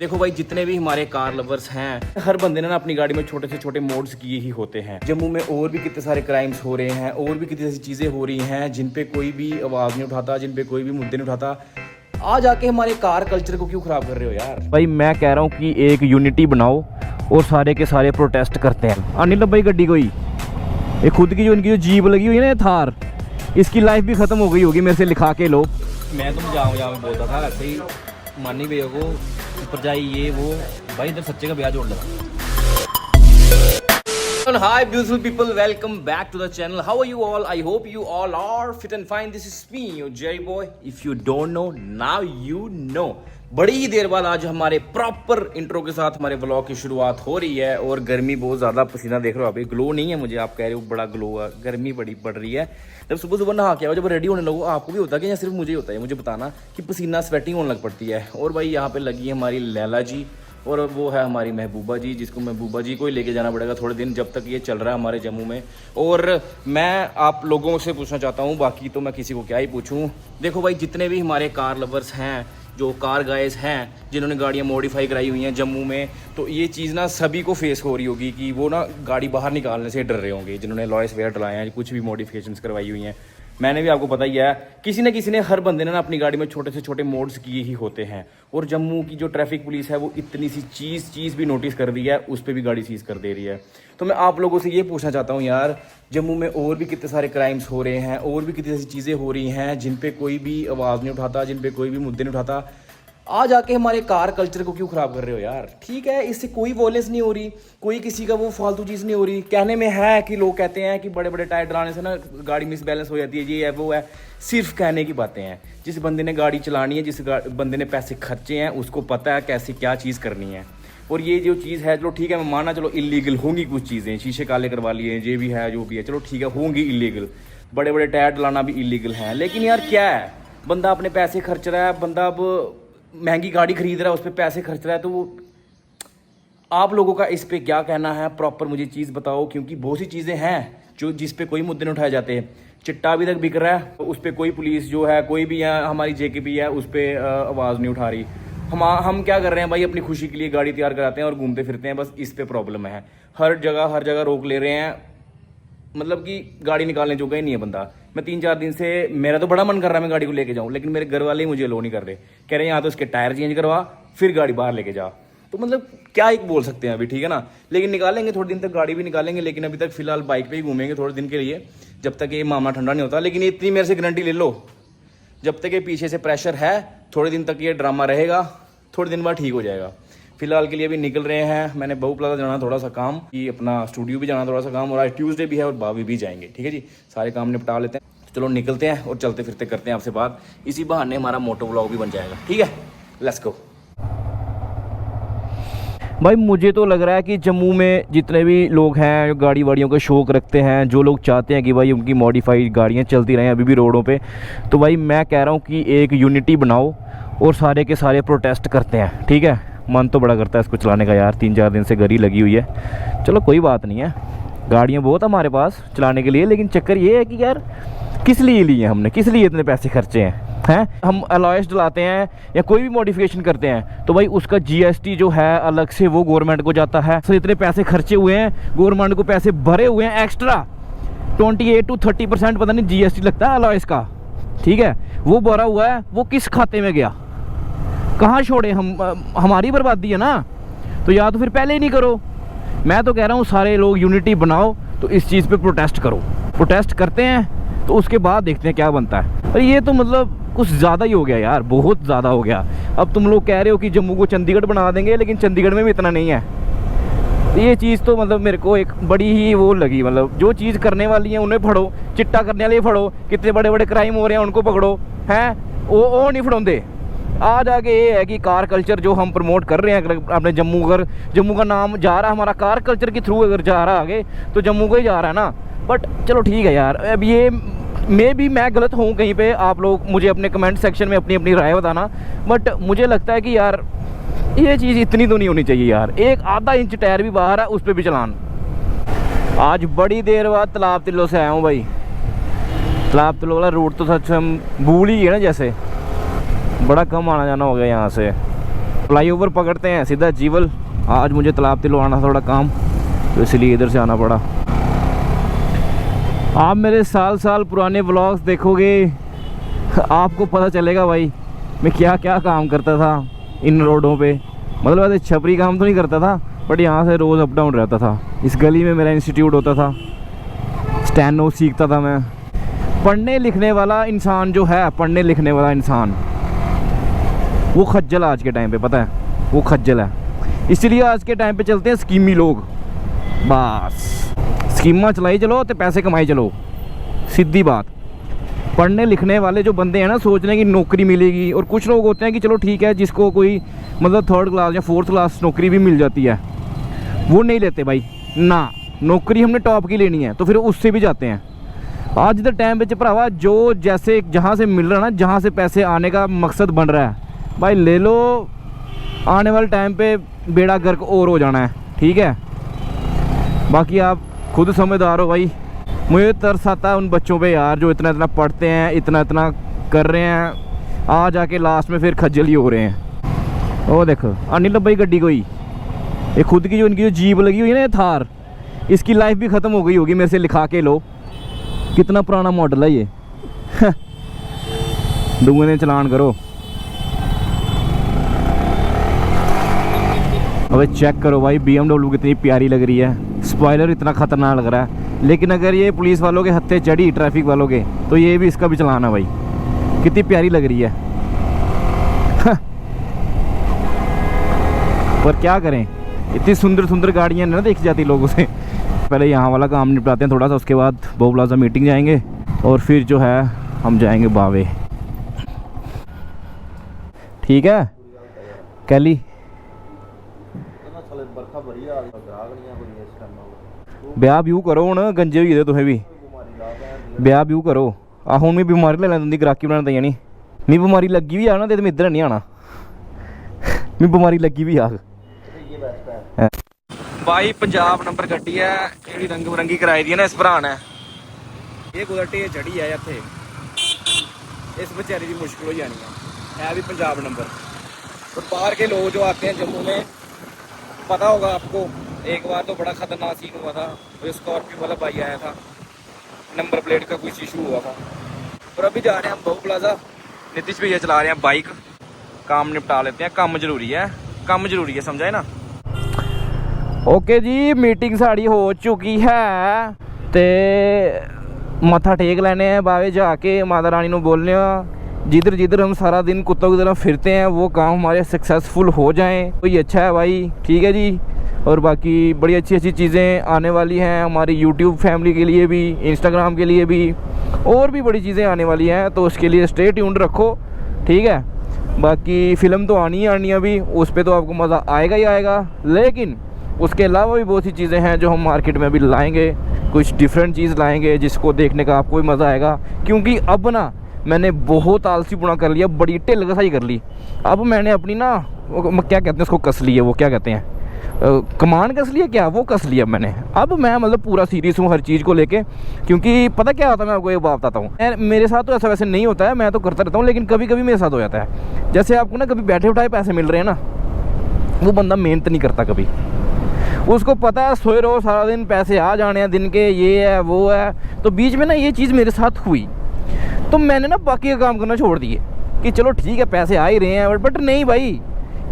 देखो भाई, जितने भी हमारे कार लवर्स हैं, हर बंदे ने ना अपनी गाड़ी में छोटे से छोटे मोड्स किए ही होते हैं। जम्मू में और भी कितने सारे क्राइम्स हो रहे हैं, और भी कितनी ऐसी चीज़ें हो रही हैं जिन पे कोई भी आवाज़ नहीं उठाता, जिन पे कोई भी मुद्दे नहीं उठाता। आज आके हमारे कार कल्चर को क्यों ख़राब कर रहे हो यार? भाई मैं कह रहा हूँ कि एक यूनिटी बनाओ और सारे के सारे प्रोटेस्ट करते हैं। अनिल भाई गड्डी कोई ये खुद की जो इनकी जो जीप लगी हुई है ना, ये थार, इसकी लाइफ भी ख़त्म हो गई होगी मेरे से लिखा के लो। मैं तो मजाक में बोलता था, ऐसे ही मानी भैया को ऊपर जाए ये वो। भाई इधर सच्चे का ब्याह जोड़ लगा। Hi beautiful people, welcome back to the channel. How are you all? I hope you all are fit and fine. This is me, your Jerry boy. If you don't know, now you know. बड़ी ही देर बाद आज हमारे proper intro के साथ हमारे vlog की शुरुआत हो रही है। और गर्मी बहुत ज़्यादा, पसीना देख रहे हो अभी, ग्लो नहीं है मुझे, आप कह रहे हो बड़ा ग्लो है, गर्मी बड़ी पड़ रही है। जब सुबह सुबह नहा के आओ, जब रेडी होने लगो, आपको भी होता है कि या सिर्फ मुझे ही होता है? मुझे बताना कि पसीना स्वेटिंग होने लग पड़ती है। और भाई यहाँ पे लगी है हमारी लैला जी, और वो है हमारी महबूबा जी, जिसको महबूबा जी को ही लेके जाना पड़ेगा थोड़े दिन, जब तक ये चल रहा है हमारे जम्मू में। और मैं आप लोगों से पूछना चाहता हूँ, बाकी तो मैं किसी को क्या ही पूछूँ। देखो भाई, जितने भी हमारे कार लवर्स हैं, जो कार गाइज हैं, जिन्होंने गाड़ियाँ मॉडिफाई कराई हुई हैं जम्मू में, तो ये चीज़ ना सभी को फेस हो रही होगी कि वो ना गाड़ी बाहर निकालने से डर रहे होंगे, जिन्होंने लॉयस वेयर डलाए हैं, कुछ भी मॉडिफिकेशंस करवाई हुई हैं। मैंने भी, आपको पता ही है, किसी न किसी ने, हर बंदे ने ना अपनी गाड़ी में छोटे से छोटे मोड्स किए ही होते हैं। और जम्मू की जो ट्रैफिक पुलिस है वो इतनी सी चीज़ भी नोटिस कर रही है, उस पर भी गाड़ी सीज कर दे रही है। तो मैं आप लोगों से ये पूछना चाहता हूँ यार, जम्मू में और भी कितने सारे क्राइम्स हो रहे हैं, और भी कितनी ऐसी चीज़ें हो रही हैं जिन पे कोई भी आवाज़ नहीं उठाता, जिन पे कोई भी मुद्दे नहीं उठाता। आज आके हमारे कार कल्चर को क्यों ख़राब कर रहे हो यार? ठीक है, इससे कोई वॉयलेंस नहीं हो रही, कोई किसी का वो फालतू चीज़ नहीं हो रही। कहने में है कि लोग कहते हैं कि बड़े बड़े टायर डलाने से ना गाड़ी मिस बैलेंस हो जाती है, ये है वो है। सिर्फ कहने की बातें हैं। जिस बंदे ने गाड़ी चलानी है, जिस बंदे ने पैसे खर्चे हैं, उसको पता है कैसे क्या चीज़ करनी है। और ये जो चीज़ है, चलो ठीक है, मैं माना, चलो इलीगल होंगी कुछ चीज़ें, शीशे काले करवा लिए, ये भी है जो भी है, चलो ठीक है, होंगी इलीगल, बड़े बड़े टायर डलाना भी इलीगल है। लेकिन यार क्या है, बंदा अपने पैसे खर्च रहा है, बंदा अब महंगी गाड़ी खरीद रहा है, उस पर पैसे खर्च रहा है, तो वो आप लोगों का इस पे क्या कहना है? प्रॉपर मुझे चीज़ बताओ, क्योंकि बहुत सी चीज़ें हैं जो जिस पे कोई मुद्दे नहीं उठाए जाते हैं। चिट्टा अभी तक बिक रहा है, उस पर कोई पुलिस जो है, कोई भी है, हमारी जेकेपी है, उस पर आवाज़ नहीं उठा रही। हम क्या कर रहे हैं भाई, अपनी खुशी के लिए गाड़ी तैयार कराते हैं और घूमते फिरते हैं, बस इस पे प्रॉब्लम है। हर जगह रोक ले रहे हैं, मतलब कि गाड़ी निकालने जोगा ही नहीं है बंदा। मैं 3-4 दिन से, मेरा तो बड़ा मन कर रहा है मैं गाड़ी को लेके जाऊं, लेकिन मेरे घर वाले ही मुझे लो नहीं कर रहे। कह रहे हैं यहाँ तो इसके टायर चेंज करवा, फिर गाड़ी बाहर लेके जा। तो मतलब क्या एक बोल सकते हैं अभी, ठीक है ना। लेकिन निकालेंगे थोड़े दिन तक, गाड़ी भी निकालेंगे, लेकिन अभी तक फिलहाल बाइक पे ही घूमेंगे थोड़े दिन के लिए, जब तक ये मामला ठंडा नहीं होता। लेकिन इतनी मेरे से गारंटी ले लो, जब तक ये पीछे से प्रेशर है, थोड़े दिन तक ये ड्रामा रहेगा, थोड़े दिन बाद ठीक हो जाएगा। फिलहाल के लिए अभी निकल रहे हैं। मैंने बहु प्लाजा जाना थोड़ा सा काम, कि अपना स्टूडियो भी जाना थोड़ा सा काम, और आज ट्यूसडे भी है और भाभी भी जाएंगे, ठीक है जी। सारे काम निपटा लेते हैं, चलो निकलते हैं और चलते फिरते करते हैं आपसे बात। इसी बहाने हमारा मोटो व्लॉग भी बन जाएगा, ठीक है। Let's go. भाई मुझे तो लग रहा है कि जम्मू में जितने भी लोग हैं जो गाड़ी वाड़ियों का शौक़ रखते हैं, जो लोग चाहते हैं कि भाई उनकी मॉडिफाइड गाड़ियाँ चलती रहें अभी भी रोडों पे, तो भाई मैं कह रहा हूँ कि एक यूनिटी बनाओ और सारे के सारे प्रोटेस्ट करते हैं, ठीक है। मन तो बड़ा करता है इसको चलाने का यार, 3-4 दिन से गरी लगी हुई है। चलो कोई बात नहीं है, गाड़ियाँ बहुत हमारे पास चलाने के लिए, लेकिन चक्कर ये है कि यार किस लिए ली है हमने, किस लिए इतने पैसे खर्चे हैं? हम अलॉयस डलाते हैं या कोई भी मॉडिफिकेशन करते हैं, तो भाई उसका जीएसटी जो है अलग से वो गवर्नमेंट को जाता है। तो इतने पैसे खर्चे हुए हैं, गवर्नमेंट को पैसे भरे हुए हैं एक्स्ट्रा, 28 to 30% पता नहीं जीएसटी लगता है अलॉयस का, ठीक है। वो भरा हुआ है, वो किस खाते में गया, कहाँ छोड़े हम? हमारी बर्बादी है ना। तो या तो फिर पहले ही नहीं करो। मैं तो कह रहा हूँ सारे लोग यूनिटी बनाओ, तो इस चीज़ पे प्रोटेस्ट करो। प्रोटेस्ट करते हैं तो उसके बाद देखते हैं क्या बनता है। पर ये तो मतलब कुछ ज़्यादा ही हो गया यार, बहुत ज़्यादा हो गया। अब तुम लोग कह रहे हो कि जम्मू को चंडीगढ़ बना देंगे, लेकिन चंडीगढ़ में भी इतना नहीं है। ये चीज़ तो मतलब मेरे को एक बड़ी ही वो लगी, मतलब जो चीज़ करने वाली है उन्हें फड़ो, चिट्टा करने वाले फड़ो, कितने बड़े बड़े क्राइम हो रहे हैं उनको पकड़ो, हैं वो नहीं फड़ोंदे। आज आगे ये है कि कार कल्चर जो हम प्रमोट कर रहे हैं, अगर अपने जम्मू, अगर जम्मू का नाम जा रहा है हमारा कार कल्चर के थ्रू, अगर जा रहा है आगे, तो जम्मू को ही जा रहा है ना। बट चलो ठीक है यार, अब ये मैं गलत हूँ कहीं पे, आप लोग मुझे अपने कमेंट सेक्शन में अपनी अपनी राय बताना। बट मुझे लगता है कि यार ये चीज़ इतनी तो नहीं होनी चाहिए यार। एक आधा इंच टायर भी बाहर है, उस पर भी चलान। आज बड़ी देर बाद तालाब तिल्लो से आया हूँ भाई। तालाब तिल्लो वाला रूट तो सच हम भूल ही गए ना, जैसे बड़ा कम आना जाना हो गया यहाँ से। फ्लाईओवर पकड़ते हैं सीधा जीवल। आज मुझे तालाब तिलो आना था थोड़ा काम, तो इसलिए इधर से आना पड़ा। आप मेरे साल साल पुराने व्लॉग्स देखोगे, आपको पता चलेगा भाई मैं क्या क्या काम करता था इन रोडों पे। मतलब ऐसे छपरी काम तो नहीं करता था, बट यहाँ से रोज़ अप डाउन रहता था। इस गली में मेरा इंस्टीट्यूट होता था, स्टेनो सीखता था मैं। पढ़ने लिखने वाला इंसान जो है, पढ़ने लिखने वाला इंसान वो खज्जल आज के टाइम पे, पता है वो खज्जल है। इसलिए आज के टाइम पे चलते हैं स्कीमी लोग, बस स्कीमा चलाई चलो तो पैसे कमाई चलो, सीधी बात। पढ़ने लिखने वाले जो बंदे हैं ना, सोच रहे हैं कि नौकरी मिलेगी, और कुछ लोग होते हैं कि चलो ठीक है जिसको कोई मतलब 3rd क्लास या 4th क्लास नौकरी भी मिल जाती है, वो नहीं लेते भाई ना। नौकरी हमने टॉप की लेनी है तो फिर उससे भी जाते हैं। आज के टाइम पे भरावा जो जैसे जहाँ से मिल रहा है ना, जहाँ से पैसे आने का मकसद बन रहा है भाई ले लो। आने वाले टाइम पे बेड़ा गर्क और हो जाना है, ठीक है। बाकी आप खुद समझदार हो भाई। मुझे तरस आता है उन बच्चों पे यार जो इतना इतना पढ़ते हैं, इतना इतना कर रहे हैं, आ जाके लास्ट में फिर खज्जल ही हो रहे हैं। ओ देखो अनिल भाई गड्डी कोई, ये खुद की जो इनकी जो जीप लगी हुई है ना, ये थार, इसकी लाइफ भी ख़त्म हो गई होगी मेरे से लिखा के लो। कितना पुराना मॉडल है ये। दूंगे ने चलान करो। अबे चेक करो भाई BMW कितनी प्यारी लग रही है, स्पॉइलर इतना ख़तरनाक लग रहा है। लेकिन अगर ये पुलिस वालों के हत्थे चढ़ी, ट्रैफिक वालों के, तो ये भी इसका भी चलान है भाई। कितनी प्यारी लग रही है। पर क्या करें, इतनी सुंदर सुंदर गाड़ियाँ ना देखी जाती लोगों से। पहले यहाँ वाला काम निपटाते हैं थोड़ा सा, उसके बाद बो प्लाजा मीटिंग जाएंगे और फिर जो है हम जाएंगे बावे। ठीक है कैली। ब्याह ब्यू करो हूँ, गंजे हुई तुसें भी ब्याह ब्यू करो। आ हूँ मैं बीमारी ले लैंदी ग्राहकी बनाने देनी नहीं। मी बीमारी लगी भी आ ना तो मैं इधर नहीं आना। मी बीमारी लगी भी आग भाई। पंजाब नंबर गड्डी है जी रंग बिरंगी कराई दी है ना इस भरा ने। ये कुछ ढेर चढ़ी है इतने, इस बेचारे की मुश्किल हो जानी है भी पंजाब नंबर। तो बाहर के लोग जो आते हैं जम्मू में, पता होगा आपको, एक बार तो बड़ा खतरनाक सीन हुआ था। वो स्कॉर्पियो वाला भाई आया था, नंबर प्लेट का कुछ इशू हुआ था। और अभी जा रहे हैं हम बहू प्लाजा, नीतीश भैया चला रहे हैं बाइक। काम निपटा लेते हैं, काम जरूरी है, काम जरूरी है, समझाए ना। ओके जी मीटिंग साड़ी हो चुकी है ते मत्था टेक लेने हैं बावे जाके, माता रानी को बोलने जिधर जिधर हम सारा दिन कुत्तों की तरह फिरते हैं वो काम हमारे सक्सेसफुल हो जाएं, तो ये अच्छा है भाई। ठीक है जी। और बाकी बड़ी अच्छी अच्छी चीज़ें आने वाली हैं हमारी यूट्यूब फैमिली के लिए भी, इंस्टाग्राम के लिए भी, और भी बड़ी चीज़ें आने वाली हैं, तो उसके लिए स्टे ट्यून्ड रखो। ठीक है। बाकी फ़िल्म तो आनी ही आनी है अभी, उस पर तो आपको मज़ा आएगा ही आएगा, लेकिन उसके अलावा भी बहुत सी चीज़ें हैं जो हम मार्केट में अभी लाएंगे। कुछ डिफरेंट चीज़ लाएंगे जिसको देखने का आपको भी मज़ा आएगा। क्योंकि अब ना मैंने बहुत आलसीपुना कर लिया, बड़ी ढिल घसाई कर ली। अब मैंने अपनी ना वो क्या कहते हैं उसको कस ली है, वो क्या कहते हैं कमान कस लिया क्या, वो कस लिया मैंने। अब मैं मतलब पूरा सीरियस हूँ हर चीज़ को लेके। क्योंकि पता क्या होता है, मैं आपको एक बात बताता हूँ। मेरे साथ तो ऐसा वैसे नहीं होता है, मैं तो करता रहता हूँ, लेकिन कभी कभी मेरे साथ हो जाता है। जैसे आपको ना कभी बैठे उठाए पैसे मिल रहे हैं ना, वो बंदा मेहनत नहीं करता कभी। उसको पता है सोए रहो सारा दिन, पैसे आ जाने हैं दिन के, ये है वो है। तो बीच में ना ये चीज़ मेरे साथ हुई, तो मैंने ना बाकी का काम करना छोड़ दिए कि चलो ठीक है पैसे आ ही रहे हैं। बट नहीं भाई,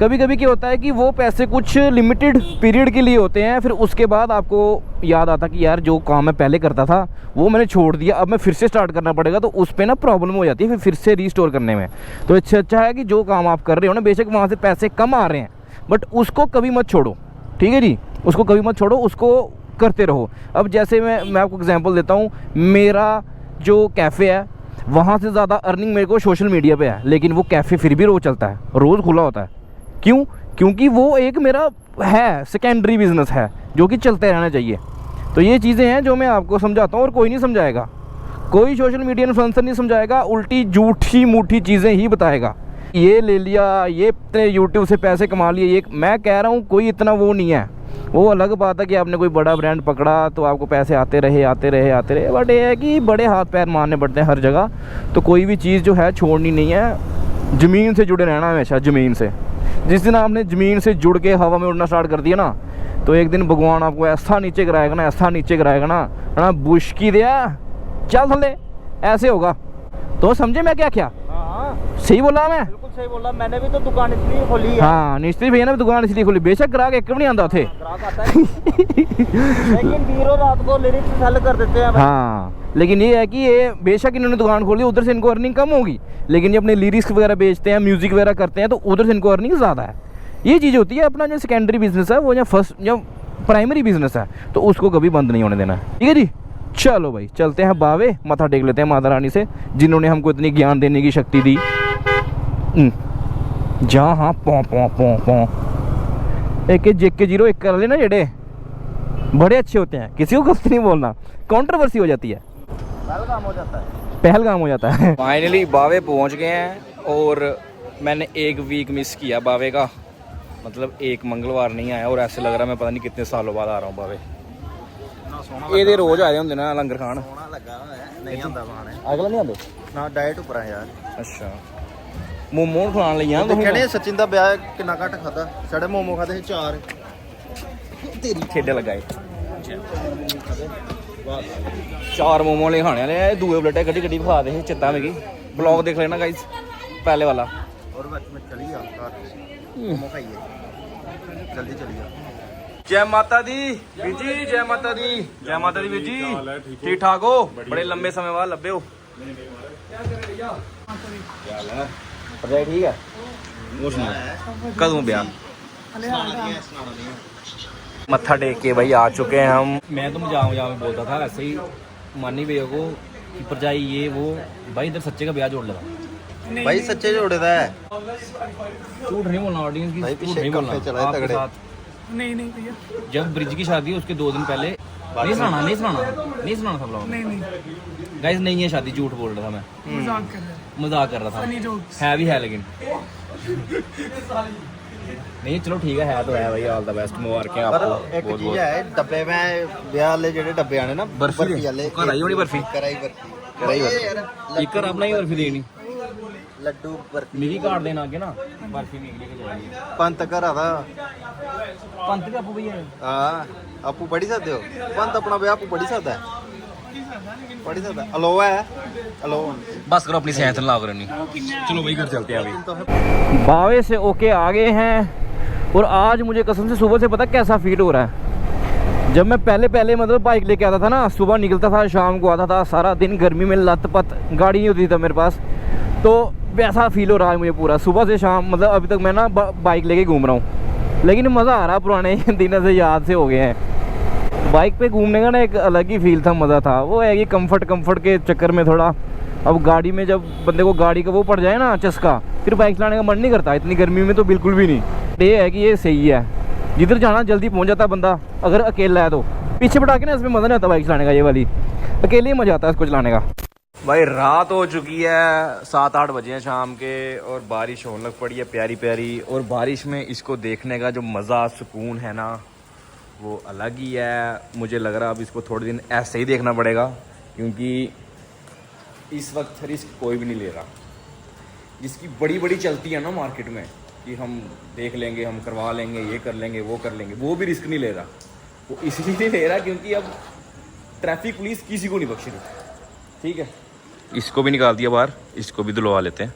कभी कभी क्या होता है कि वो पैसे कुछ लिमिटेड पीरियड के लिए होते हैं, फिर उसके बाद आपको याद आता कि यार जो काम मैं पहले करता था वो मैंने छोड़ दिया, अब मैं फिर से स्टार्ट करना पड़ेगा। तो उस पर ना प्रॉब्लम हो जाती है फिर से रीस्टोर करने में। तो अच्छा है कि जो काम आप कर रहे हो ना, बेशक वहाँ से पैसे कम आ रहे हैं, बट उसको कभी मत छोड़ो। ठीक है जी, उसको कभी मत छोड़ो, उसको करते रहो। अब जैसे मैं आपको एग्जांपल देता हूँ, मेरा जो कैफ़े है वहाँ से ज़्यादा अर्निंग मेरे को सोशल मीडिया पे है, लेकिन वो कैफ़े फिर भी रोज़ चलता है, रोज़ खुला होता है। क्यों? क्योंकि वो एक मेरा है सेकेंडरी बिजनेस है जो कि चलते रहना चाहिए। तो ये चीज़ें हैं जो मैं आपको समझाता हूँ, और कोई नहीं समझाएगा, कोई सोशल मीडिया इन्फ्लुएंसर नहीं समझाएगा, उल्टी झूठी मूठी चीज़ें ही बताएगा। ये ले लिया, ये इतने यूट्यूब से पैसे कमा लिए, ये मैं कह रहा हूँ कोई इतना वो नहीं है। वो अलग बात है कि आपने कोई बड़ा ब्रांड पकड़ा तो आपको पैसे आते रहे आते रहे आते रहे, बट ये है कि बड़े हाथ पैर मारने पड़ते हैं हर जगह। तो कोई भी चीज़ जो है छोड़नी नहीं है, ज़मीन से जुड़े रहना हमेशा, ज़मीन से। जिस दिन आपने ज़मीन से जुड़ के हवा में उड़ना स्टार्ट कर दिया ना, तो एक दिन भगवान आपको ऐसा नीचे गिराएगा ना, ऐसा नीचे गिराएगा ना, है ना, बुश की दिया चल थले, ऐसे होगा। तो समझे मैं क्या क्या सही बोला मैं? बिल्कुल सही बोला। मैंने भी तो दुकान इसलिए खोली है। हाँ, मिस्त्री भैया ने भी दुकान इसलिए खोली, बेशक ग्राहक एक भी नहीं आंदा थे। ग्राहक आता है लेकिन बीरो रात को लिरिक्स सेल कर देते हैं। हाँ, लेकिन ये है कि ये बेशक इन्होंने दुकान खोली, उधर से इनको अर्निंग कम होगी, लेकिन ये अपने लिरिक्स वगैरह बेचते हैं, म्यूजिक वगैरह करते हैं, तो उधर से इनको अर्निंग ज़्यादा है। ये चीज़ होती है। अपना जो सेकेंडरी बिजनेस है वो जो फर्स्ट जो प्राइमरी बिजनेस है, तो उसको कभी बंद नहीं होने देना है। ठीक है जी, चलो भाई चलते हैं बावे, मत्था टेक लेते हैं माता रानी से, जिन्होंने हमको इतनी ज्ञान देने की शक्ति दी। जहाँ हाँ पौ पौ पौ पौ एक JK 01 कर लेना, जेडे बड़े अच्छे होते हैं, किसी को गलत नहीं बोलना, कंट्रोवर्सी हो जाती है, पहलगाम हो जाता है। पहलगाम हो जाता है। फाइनली बावे पहुंच गए हैं और मैंने एक वीक मिस किया बावे का, मतलब एक मंगलवार नहीं आया और ऐसे लग रहा है मैं पता नहीं कितने सालों बाद आ रहा हूँ बावे। ये रोज आए होंगे ना लंगर खान, सोना लगा है नहीं आंदा खाने अगला नहीं आते ना, डाइट उपर है यार। अच्छा, मोमो खान ਲਈ ਆ कहने सचिन ਦਾ ਵਿਆਹ ਕਿੰਨਾ ਘੱਟ ਖਾਦਾ, ਸਾਡੇ ਮੋਮੋ ਖਾਦੇ ਸੀ 4 ਤੇਰੀ ਖੇਡੇ ਲਗਾਏ 4 मोमो ले खाने वाले, दूए प्लेटें कड्डी कड्डी खा दे चित्ता मिगी। ब्लॉग देख लेना गाइस पहले वाला। और बस मैं चली आ मोमो खाइए, जल्दी चलिए। जय माता दी वीर जी, जय माता दी, जय माता दी वीर जी, ठीक ठाक हो? बड़े लंबे समय बाद लभे हो। भरजाई ठीक है? वो सुनो कदों ब्याह? मत्था टेक के भाई आ चुके हैं हम। मैं तो मजाक मजाक में बोलता था, ऐसे ही मानी भैया को कि भरजाई ये वो, भाई इधर सच्चे का ब्याह जोड़ लगा भाई सच्चे जोड़े दा है, झूठ नहीं बोलना ऑडियंस की, भाई झूठ पीछे नहीं बोलना कफ्फे चलाए आपके तगड़े। साथ। नहीं भैया, जब ब्रिज की शादी है उसके 2 दिन पहले नहीं सुनाना था ब्लॉग। नहीं गाइस नहीं है शादी, झूठ बोल रहा था मैं, मजाक कर रहा था, है भी है लेकिन नहीं, चलो ठीक है तो है भाई। ऑल द बेस्ट, मुबारकें पर आपको एक बहुत चीज बहुत। है डब्बे में ब्याह वाले जेडे डब्बे आने ना, बर्फी वाले कराई होनी बर्फी, कराई बर्फी एक अपना ही बर्फी देनी, लड्डू बर्फी मिगी कार्ड देना आगे ना, बर्फी निकली के जाएगी। पंत घरा दा पंत का आपू भैया हाँ आपू पढ़ी सकते हो, पंत अपना ब्याह आपू पढ़ी सकता है, पढ़ी सकता है। अलो है अलो, बस करो अपनी सेहत ला करो नहीं। चलो भाई घर चलते हैं अभी। बावे से ओके आ गए हैं और आज मुझे कसम से सुबह से पता कैसा फील हो रहा है। जब मैं पहले मतलब बाइक लेके आता था ना, सुबह निकलता था शाम को आता था, सारा दिन गर्मी में लत पत, गाड़ी नहीं होती था मेरे पास, तो वैसा फील हो रहा है मुझे पूरा सुबह से शाम। मतलब अभी तक मैं ना बाइक लेके घूम रहा हूँ, लेकिन मज़ा आ रहा है, पुराने दिन से याद से हो गए हैं। बाइक पे घूमने का ना एक अलग ही फील था, मज़ा था। वो है कि कंफर्ट के चक्कर में थोड़ा, अब गाड़ी में जब बंदे को गाड़ी का वो पड़ जाए ना चस्का, फिर बाइक चलाने का मन नहीं करता, इतनी गर्मी में तो बिल्कुल भी नहीं। ये है कि ये सही है, जिधर जाना जल्दी पहुंच जाता बंदा, अगर अकेला है तो। पीछे पटा के ना इसमें मज़ा नहीं आता बाइक चलाने का, ये वाली अकेले ही मज़ा आता है इसको चलाने का। भाई रात हो चुकी है, 7-8 बजे हैं शाम के, और बारिश होने लग पड़ी है प्यारी प्यारी। और बारिश में इसको देखने का जो मज़ा सुकून है ना, वो अलग ही है। मुझे लग रहा है अब इसको थोड़े दिन ऐसे ही देखना पड़ेगा, क्योंकि इस वक्त रिस्क कोई भी नहीं ले रहा। जिसकी बड़ी चलती है ना मार्केट में कि हम देख लेंगे, हम करवा लेंगे, ये कर लेंगे, वो कर लेंगे, वो भी रिस्क नहीं ले रहा। वो इसलिए नहीं ले रहा क्योंकि अब ट्रैफिक पुलिस किसी को नहीं बख्श रही। ठीक है, इसको भी निकाल दिया बाहर, इसको भी धुलवा लेते हैं।